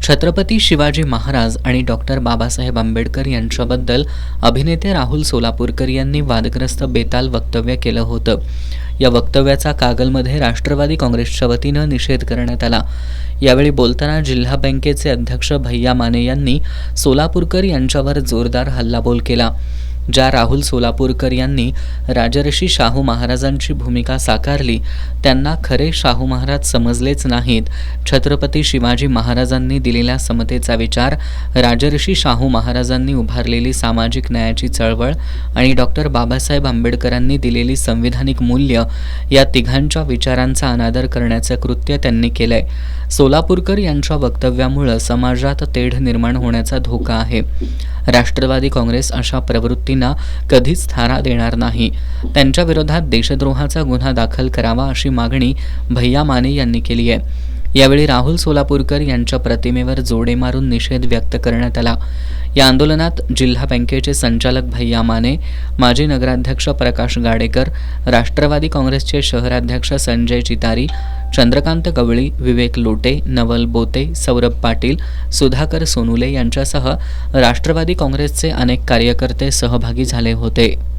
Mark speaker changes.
Speaker 1: छत्रपती शिवाजी महाराज आणि डॉक्टर बाबासाहेब आंबेडकर यांच्याबद्दल अभिनेते राहुल सोलापूरकर यांनी वादग्रस्त बेताल वक्तव्य केलं होतं. या वक्तव्याचा कागलमध्ये राष्ट्रवादी काँग्रेसच्या वतीनं निषेध करण्यात आला. यावेळी बोलताना जिल्हा बँकेचे अध्यक्ष भैया माने यांनी सोलापूरकर यांच्यावर जोरदार हल्लाबोल केला. ज्या राहुल सोलापूरकर यांनी राजर्षी शाहू महाराजांची भूमिका साकारली त्यांना खरे शाहू महाराज समजलेच नाहीत. छत्रपती शिवाजी महाराजांनी दिलेला समतेचा विचार, राजर्षी शाहू महाराजांनी उभारलेली सामाजिक न्यायाची चळवळ आणि डॉक्टर बाबासाहेब आंबेडकरांनी दिलेली संविधानिक मूल्य या तिघांच्या विचारांचा अनादर करण्याचे कृत्य त्यांनी केलंय. सोलापूरकर यांच्या वक्तव्यामुळे समाजात तेढ निर्माण होण्याचा धोका आहे. राष्ट्रवादी काँग्रेस अशा प्रवृत्तींना कधीच थारा देणार नाही. त्यांच्या विरोधात देशद्रोहाचा गुन्हा दाखल करावा अशी मागणी भैया माने यांनी केली आहे. यावेळी राहुल सोलापूरकर यांच्या प्रतिमेवर जोडे मारून निषेध व्यक्त करण्यात आला. या आंदोलनात जिल्हा बँकेचे संचालक भैया माने, माजी नगराध्यक्ष प्रकाश गाडेकर, राष्ट्रवादी काँग्रेसचे शहराध्यक्ष संजय चितारी, चंद्रकांत गवळी, विवेक लोटे, नवल बोते, सौरभ पाटील, सुधाकर सोनुले यांच्यासह राष्ट्रवादी काँग्रेसचे अनेक कार्यकर्ते सहभागी झाले होते.